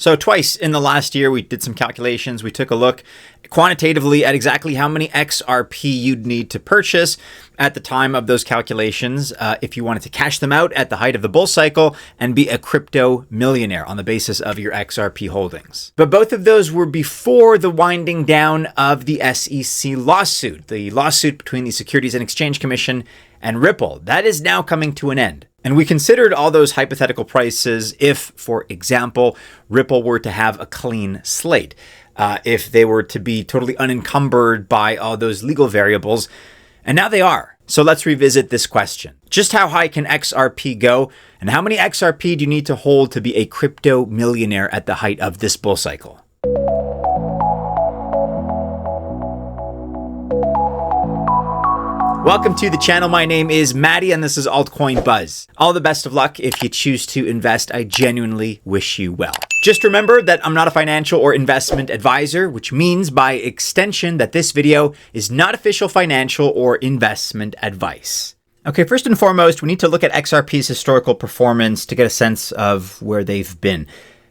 So twice in the last year, we did some calculations. We took a look quantitatively at exactly how many XRP you'd need to purchase at the time of those calculations if you wanted to cash them out at the height of the bull cycle and be a crypto millionaire on the basis of your XRP holdings. But both of those were before the winding down of the SEC lawsuit, the lawsuit between the Securities and Exchange Commission and Ripple. That is now coming to an end. And we considered all those hypothetical prices if, for example, Ripple were to have a clean slate, if they were to be totally unencumbered by all those legal variables. And now they are. So let's revisit this question. Just how high can XRP go? And how many XRP do you need to hold to be a crypto millionaire at the height of this bull cycle? Welcome to the channel. My name is Maddie and this is Altcoin Buzz. All the best of luck if you choose to invest. I genuinely wish you well. Just remember that I'm not a financial or investment advisor, which means by extension that this video is not official financial or investment advice. Okay, first and foremost, we need to look at XRP's historical performance to get a sense of where they've been.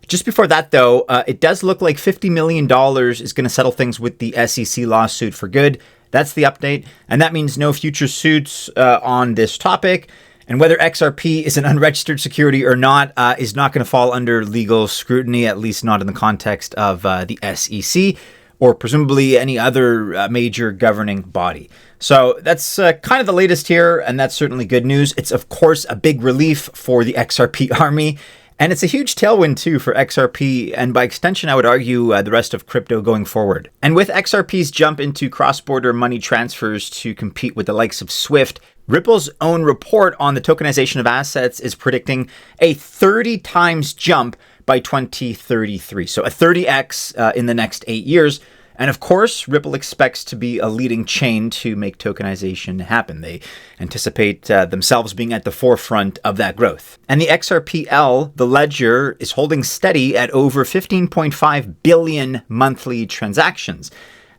Just before that, though, it does look like $50 million is going to settle things with the SEC lawsuit for good. That's the update, and that means no future suits on this topic. And whether XRP is an unregistered security or not is not going to fall under legal scrutiny, at least not in the context of the SEC or presumably any other major governing body. So that's kind of the latest here, and that's certainly good news. It's, of course, a big relief for the XRP army. And it's a huge tailwind, too, for XRP, and by extension, I would argue the rest of crypto going forward. And with XRP's jump into cross-border money transfers to compete with the likes of SWIFT, Ripple's own report on the tokenization of assets is predicting a 30 times jump by 2033. So a 30x in the next 8 years. And of course, Ripple expects to be a leading chain to make tokenization happen. They anticipate themselves being at the forefront of that growth. And the XRPL, the ledger, is holding steady at over 15.5 billion monthly transactions.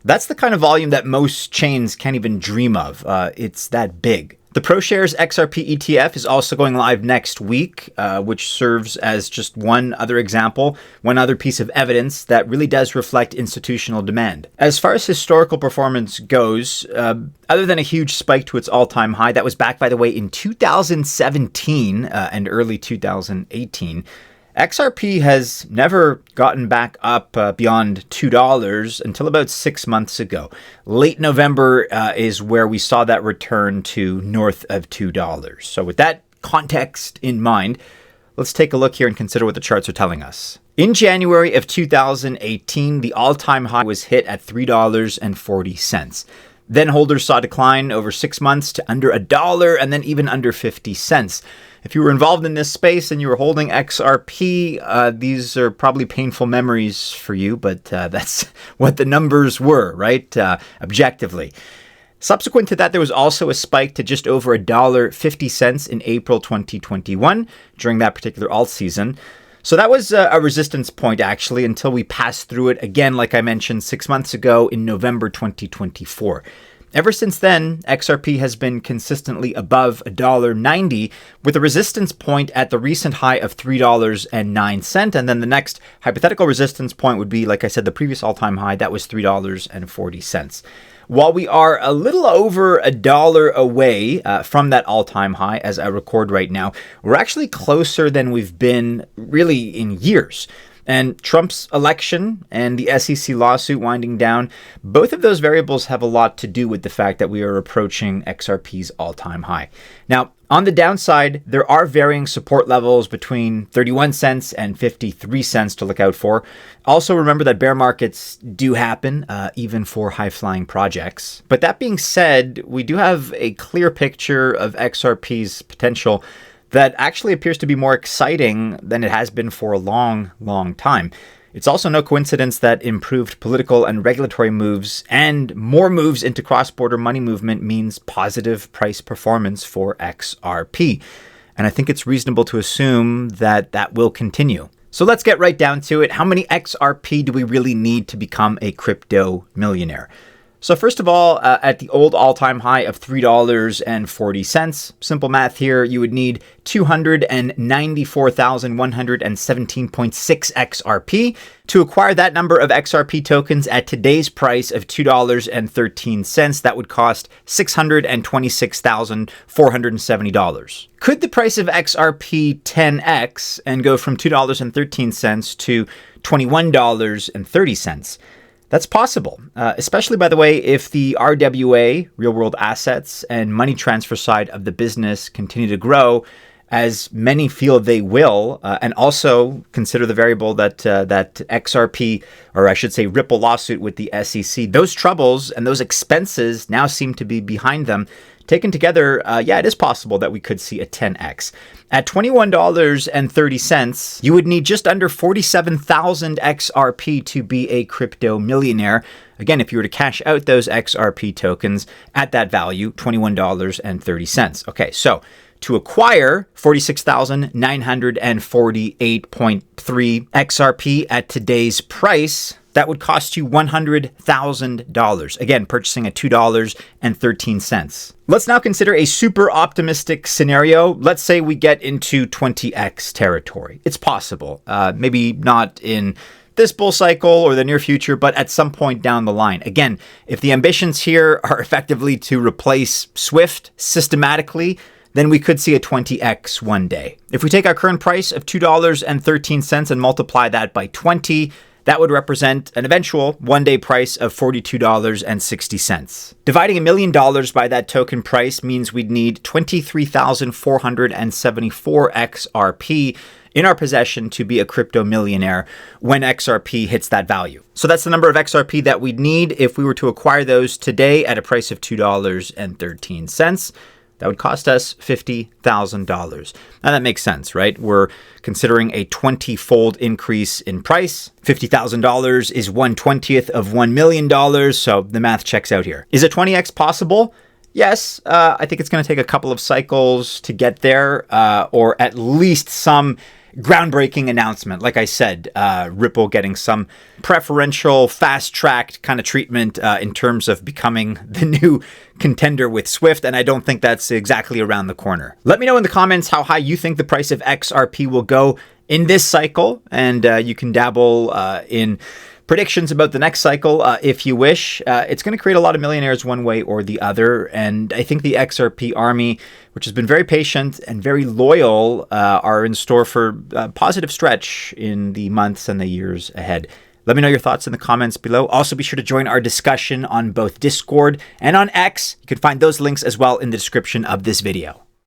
That's the kind of volume that most chains can't even dream of. It's that big. The ProShares XRP ETF is also going live next week, which serves as just one other example, one other piece of evidence that really does reflect institutional demand. As far as historical performance goes, other than a huge spike to its all-time high, that was back, by the way, in 2017 and early 2018, XRP has never gotten back up beyond $2 until about 6 months ago. Late November is where we saw that return to north of $2. So with that context in mind, let's take a look here and consider what the charts are telling us. In January of 2018, the all-time high was hit at $3.40. Then holders saw a decline over 6 months to under $1 and then even under 50 cents. If you were involved in this space and you were holding XRP, these are probably painful memories for you, but that's what the numbers were, right? Objectively. Subsequent to that, there was also a spike to just over $1.50 in April 2021 during that particular alt season. So that was a resistance point, actually, until we passed through it again, like I mentioned, 6 months ago in November 2024. Ever since then, XRP has been consistently above $1.90 with a resistance point at the recent high of $3.09. And then the next hypothetical resistance point would be, like I said, the previous all-time high. That was $3.40. While we are a little over $1 away from that all-time high as I record right now, we're actually closer than we've been really in years. And Trump's election and the SEC lawsuit winding down, both of those variables have a lot to do with the fact that we are approaching XRP's all-time high. Now, on the downside, there are varying support levels between 31 cents and 53 cents to look out for. Also, remember that bear markets do happen, even for high-flying projects. But that being said, we do have a clear picture of XRP's potential that actually appears to be more exciting than it has been for a long, long time. It's also no coincidence that improved political and regulatory moves and more moves into cross-border money movement means positive price performance for XRP. And I think it's reasonable to assume that that will continue. So let's get right down to it. How many XRP do we really need to become a crypto millionaire? So first of all, at the old all-time high of $3.40, simple math here, you would need 294,117.6 XRP. To acquire that number of XRP tokens at today's price of $2.13, that would cost $626,470. Could the price of XRP 10x and go from $2.13 to $21.30? That's possible, especially, by the way, if the RWA, real-world assets, and money transfer side of the business continue to grow, as many feel they will, and also consider the variable that XRP, or I should say Ripple lawsuit with the SEC, those troubles and those expenses now seem to be behind them. Taken together, yeah, it is possible that we could see a 10x. At $21.30, you would need just under 47,000 XRP to be a crypto millionaire. Again, if you were to cash out those XRP tokens at that value, $21.30. Okay, so to acquire 46,948.3 XRP at today's price, that would cost you $100,000. Again, purchasing at $2.13. Let's now consider a super optimistic scenario. Let's say we get into 20x territory. It's possible. Maybe not in this bull cycle or the near future, but at some point down the line. Again, if the ambitions here are effectively to replace Swift systematically, then we could see a 20x one day. If we take our current price of $2.13 and multiply that by 20, that would represent an eventual one-day price of $42.60. Dividing $1 million by that token price means we'd need 23,474 XRP in our possession to be a crypto millionaire when XRP hits that value. So that's the number of XRP that we'd need if we were to acquire those today at a price of $2.13. That would cost us $50,000. Now that makes sense, right? We're considering a 20-fold increase in price. $50,000 is 1/20th of $1 million, so the math checks out here. Is a 20x possible? Yes, I think it's going to take a couple of cycles to get there, or at least some groundbreaking announcement. Like I said, Ripple getting some preferential, fast-tracked kind of treatment in terms of becoming the new contender with Swift, and I don't think that's exactly around the corner. Let me know in the comments how high you think the price of XRP will go in this cycle, and you can dabble in predictions about the next cycle if you wish. It's going to create a lot of millionaires one way or the other, and I think the XRP army, which has been very patient and very loyal, are in store for a positive stretch in the months and the years ahead. Let me know your thoughts in the comments below. Also, be sure to join our discussion on both Discord and on X. You can find those links as well in the description of this video.